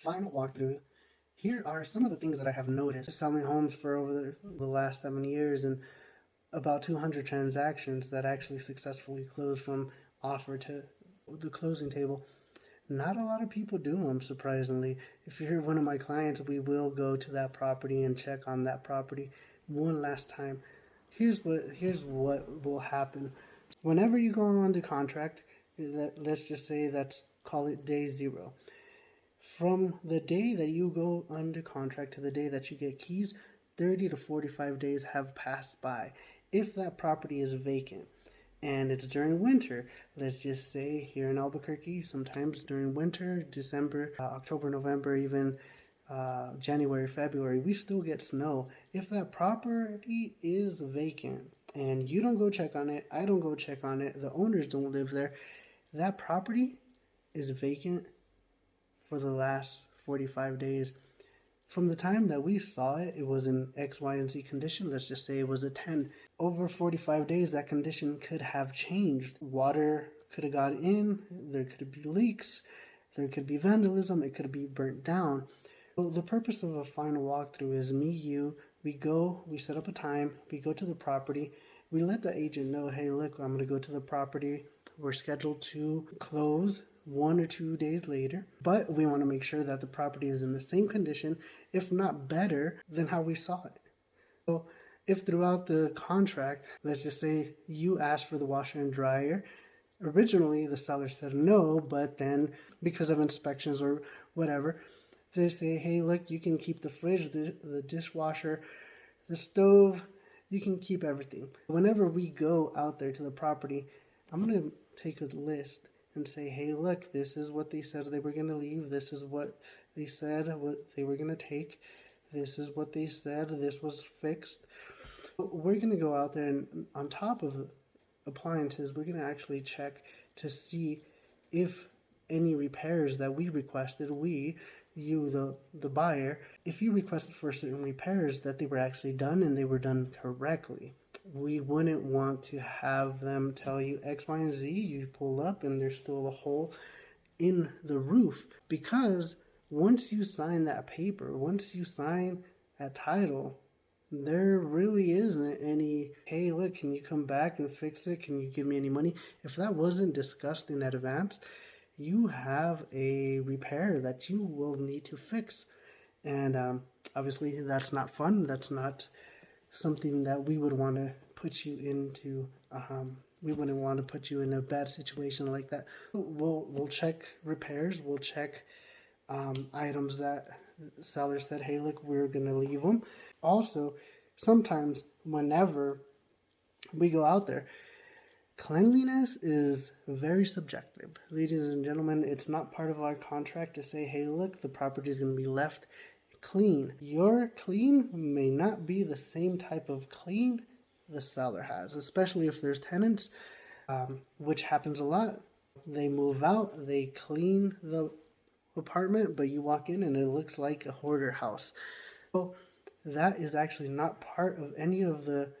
final walkthrough, here are some of the things that I have noticed selling homes for over the last 7 years, and about 200 transactions that actually successfully closed from offer to the closing table. Not a lot of people do them, surprisingly. If you're one of my clients, we will go to that property and check on that property one last time. Here's what will happen. Whenever you go on the contract, let's just say call it day zero. From the day that you go under contract to the day that you get keys, 30 to 45 days have passed by. If that property is vacant and it's during winter, let's just say here in Albuquerque, sometimes during winter, December, October, November, even January, February, we still get snow. If that property is vacant and you don't go check on it, I don't go check on it, the owners don't live there, that property is vacant for the last 45 days. From the time that we saw it, it was in X, Y, and Z condition. Let's just say it was a 10. Over 45 days, that condition could have changed. Water could have got in, there could be leaks, there could be vandalism, it could be burnt down. So the purpose of a final walkthrough is we go, we set up a time, we go to the property, we let the agent know, hey, look, I'm going to go to the property. We're scheduled to close 1 or 2 days later, but we want to make sure that the property is in the same condition, if not better, than how we saw it. So if throughout the contract, let's just say you asked for the washer and dryer, originally the seller said no, but then because of inspections or whatever, they say, hey, look, you can keep the fridge, the dishwasher, the stove, you can keep everything. Whenever we go out there to the property, I'm going to take a list and say, hey, look, this is what they said they were going to leave. This is what they said what they were going to take. This is what they said. This was fixed. We're going to go out there and on top of appliances, we're going to actually check to see if any repairs that we requested, you, the buyer, if you requested for certain repairs that they were actually done and they were done correctly. We wouldn't want to have them tell you X, Y, and Z, you pull up and there's still a hole in the roof. Because once you sign that paper, once you sign that title, there really isn't any, hey, look, can you come back and fix it? Can you give me any money? If that wasn't discussed in advance, you have a repair that you will need to fix. And obviously that's not fun. That's not something that we would want to put you into. We wouldn't want to put you in a bad situation like that. We'll check repairs. We'll check items that sellers said, hey, look, we're going to leave them. Also, sometimes whenever we go out there, cleanliness is very subjective. Ladies and gentlemen, it's not part of our contract to say, hey, look, the property is going to be left clean. Your clean may not be the same type of clean the seller has, especially if there's tenants, which happens a lot. They move out, they clean the apartment, but you walk in and it looks like a hoarder house. So that is actually not part of any of the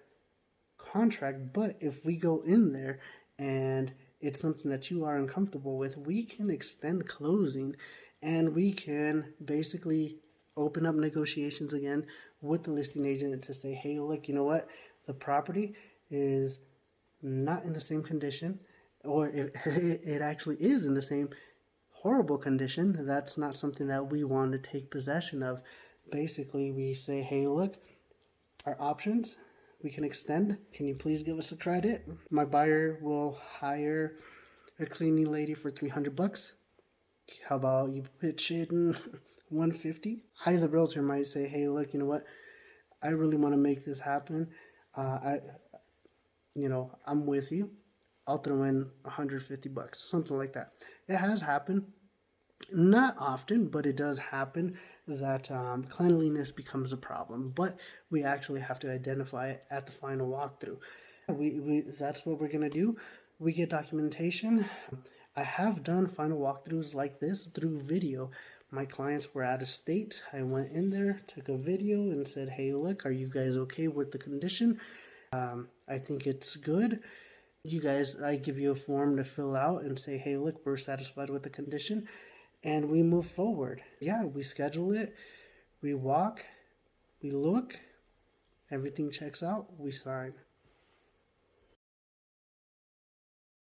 contract, but if we go in there and it's something that you are uncomfortable with, we can extend closing and we can basically open up negotiations again with the listing agent to say, hey, look, you know what, the property is not in the same condition, or it actually is in the same horrible condition. That's not something that we want to take possession of. Basically, we say, hey, look, our options, we can extend. Can you please give us a credit? My buyer will hire a cleaning lady for $300. How about you pitch in $150? I, the realtor, might say, hey, look, you know what? I really want to make this happen. I'm with you. I'll throw in $150, something like that. It has happened. Not often, but it does happen that cleanliness becomes a problem. But we actually have to identify it at the final walkthrough. That's what we're going to do. We get documentation. I have done final walkthroughs like this through video. My clients were out of state. I went in there, took a video, and said, hey, look, are you guys okay with the condition? I think it's good. You guys, I give you a form to fill out and say, hey, look, we're satisfied with the condition. and we move forward. Yeah, we schedule it, we walk, we look, everything checks out, we sign.